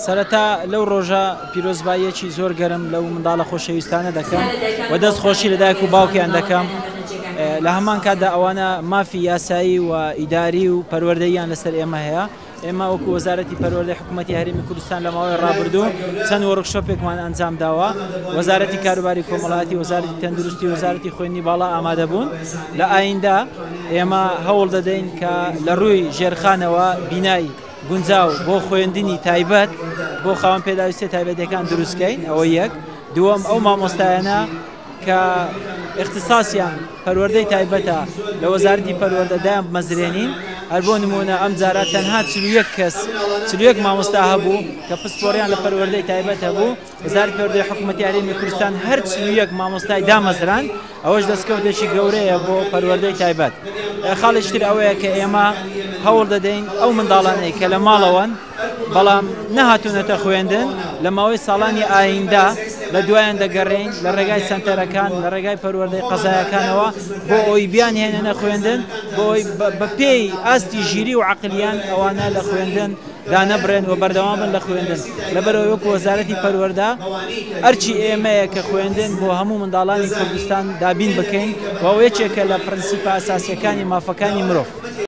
سەرەتا لەو ڕۆژە پیرۆزباییەکی زۆر گەرم لەو منداڵە خۆشەویستانە دەکەم و دەستخۆشی لە دایک و باوکیان دەکەم لە هەمان کاتدا ئەوانە مافی یاسایی و ئیداری و پەروەردەییان لەسەر ئێمە هەیە. ئێمە وەکو وەزارەتی پەروەردەی حکوومەتی هەرێمی کوردستان لە ماوەی ڕابردوو چەند وەرکشۆپێکمان ئەنجام داوە. وەزارەتی کاروباری کۆمەڵایەتی، وەزارەتی تەندروستی، وەزارەتی خوێندنی باڵا ئامادە بوون. لە ئایندا ئێمە هەوڵ دەدەین کە لە ڕووی ژێرخانەوە بینای گونجاو بۆ خوێندنی تایبەت بۆ خاوەن پێداویستی تایبەتیەکان دروستکەین. ئەوە یەک. دووەم، ئەو مامۆستایانە کە اختصاسیان پەروەردەی تایبەتە لە وەزارەتی پەروەردەدایان بمەزرێنین. هەر بۆ نمونە ئەم جارە تەنها 41 کەس 41 مامۆستا هەبوو کە پسپۆڕیان لە پەروەردەی تایبەت هەبوو. وەزارەتی پەروەردەی حکوومەتی هەرێمی کوردستان هەر 41 مامۆستای دامەزران. ئەوەش دەستکەوتێکی گەورەیە بۆ پەروەردەی تایبەت. خاڵیشتر ئەوەیە کە ئێمە هەوڵ دەدەین ئەو منداڵانەی کە لە ماڵەوەن بەڵام نەهاتوونەتە خوێندن لە ماوەی ساڵانی ئایندا لە دوایان دەگەڕێین لە ڕێگای سنتەرەکان لە ڕێگای پەروەردەی قەزایەکانەوە بۆ ئەوی بیان هێننە خوێندن، بۆ ئەوی بە پێی ئاستی ژیری و عەقلیان ئەوانە لە خوێندن دانەبڕێن و بەردەوام بن لە خوێندن. لەبەرەوەی وەکو وەزارەتی پەروەردە ئەرچی ئێمەیە کە خوێندن بۆ هەموو منداڵانی کوردستان دابین بکەین و ئەو یەکێکە لە پرەنسیپە ئاساسیەکانی مافەکانی مرۆڤ.